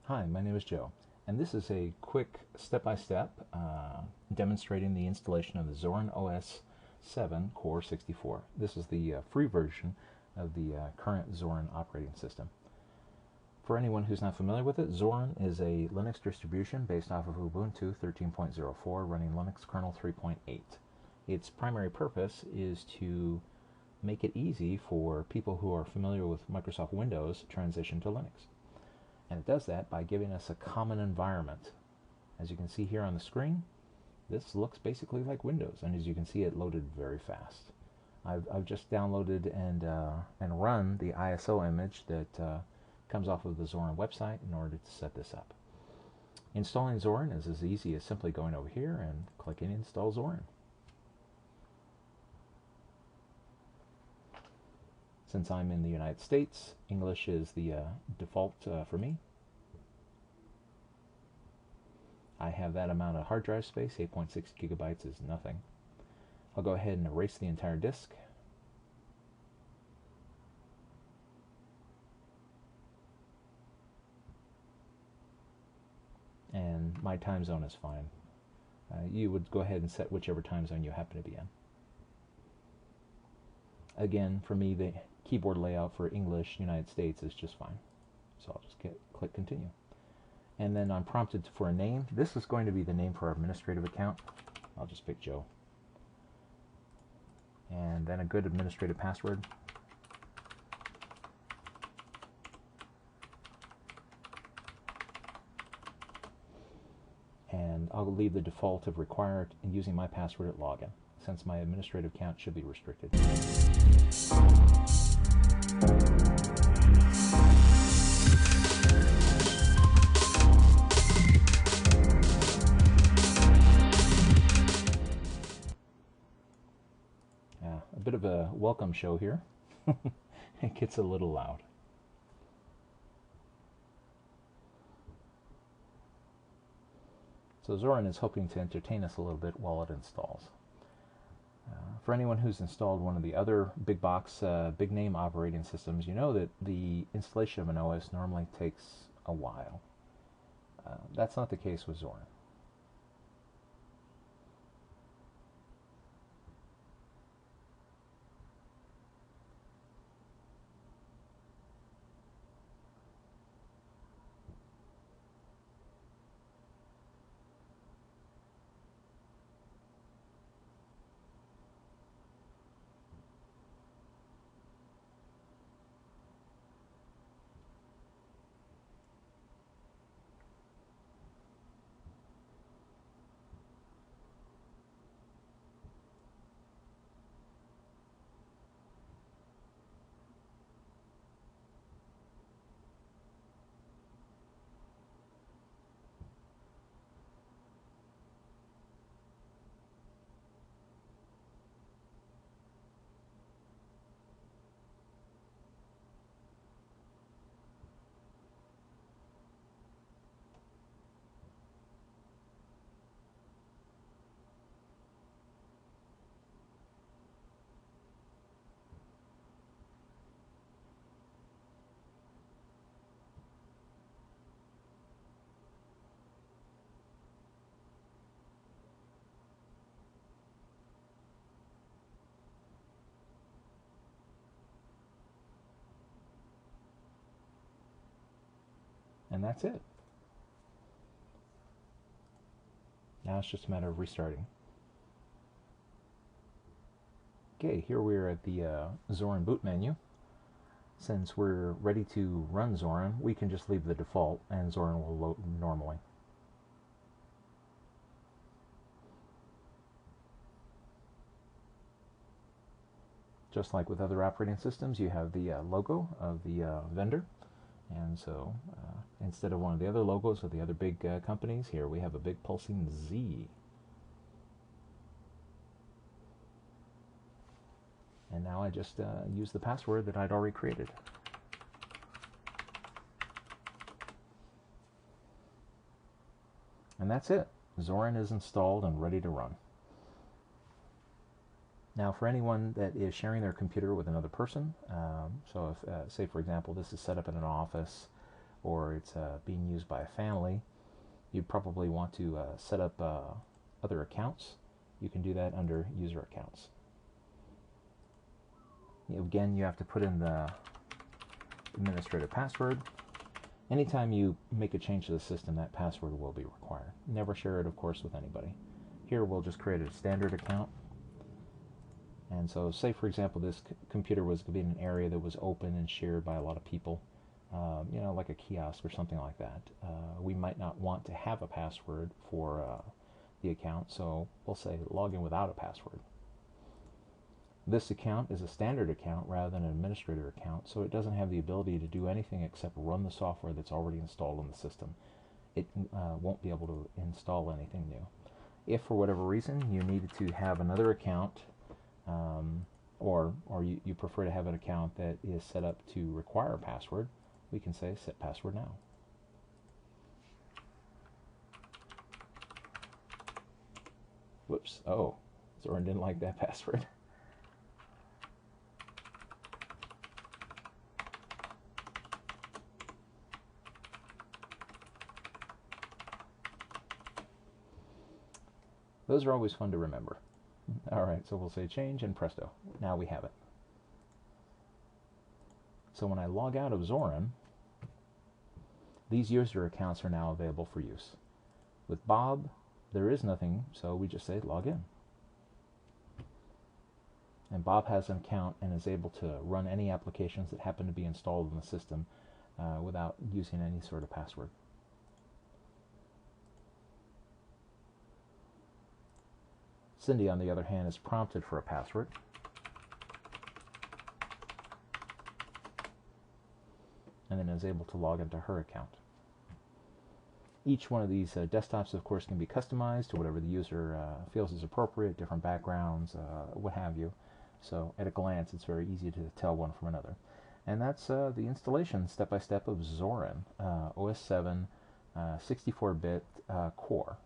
Hi, my name is Joe, and this is a quick step-by-step demonstrating the installation of the Zorin OS 7 Core 64. This is the free version of the current Zorin operating system. For anyone who's not familiar with it, Zorin is a Linux distribution based off of Ubuntu 13.04 running Linux kernel 3.8. Its primary purpose is to make it easy for people who are familiar with Microsoft Windows to transition to Linux. And it does that by giving us a common environment. As you can see here on the screen, this looks basically like Windows, and as you can see, it loaded very fast. I've just downloaded and run the ISO image that comes off of the Zorin website in order to set this up. Installing Zorin is as easy as simply going over here and clicking Install Zorin. Since I'm in the United States, English is the default for me. I have that amount of hard drive space, 8.6 gigabytes is nothing. I'll go ahead and erase the entire disk. And my time zone is fine. You would go ahead and set whichever time zone you happen to be in. Again, for me, the keyboard layout for English United States is just fine. So I'll just click continue. And then I'm prompted for a name. This is going to be the name for our administrative account. I'll just pick Joe. And then a good administrative password. And I'll leave the default of required and using my password at login, since my administrative account should be restricted. A bit of a welcome show here. It gets a little loud. So Zorin is hoping to entertain us a little bit while it installs. For anyone who's installed one of the other big box, big name operating systems, you know that the installation of an OS normally takes a while. That's not the case with Zorin. And that's it. Now it's just a matter of restarting. Okay, here we are at the Zorin boot menu. Since we're ready to run Zorin, we can just leave the default and Zorin will load normally. Just like with other operating systems, you have the logo of the vendor. And so instead of one of the other logos of the other big companies, here we have a big pulsing Z. And now I just use the password that I'd already created. And that's it. Zorin is installed and ready to run. Now, for anyone that is sharing their computer with another person, so if, say for example, this is set up in an office or it's being used by a family, you'd probably want to set up other accounts. You can do that under user accounts. Again, you have to put in the administrator password. Anytime you make a change to the system, that password will be required. Never share it, of course, with anybody. Here we'll just create a standard account. And so say, for example, this computer was going to be in an area that was open and shared by a lot of people, like a kiosk or something like that. We might not want to have a password for the account, so we'll say log in without a password. This account is a standard account rather than an administrator account, so it doesn't have the ability to do anything except run the software that's already installed in the system. It won't be able to install anything new. If for whatever reason you needed to have another account, or you prefer to have an account that is set up to require a password, we can say set password now. Whoops, oh, Zorin didn't like that password. Those are always fun to remember. Alright, so we'll say change, and presto, now we have it. So when I log out of Zorin, these user accounts are now available for use. With Bob, there is nothing, so we just say log in. And Bob has an account and is able to run any applications that happen to be installed in the system without using any sort of password. Cindy, on the other hand, is prompted for a password. And then is able to log into her account. Each one of these desktops, of course, can be customized to whatever the user feels is appropriate, different backgrounds, what have you. So at a glance, it's very easy to tell one from another. And that's the installation step-by-step of Zorin, OS 7, 64-bit core.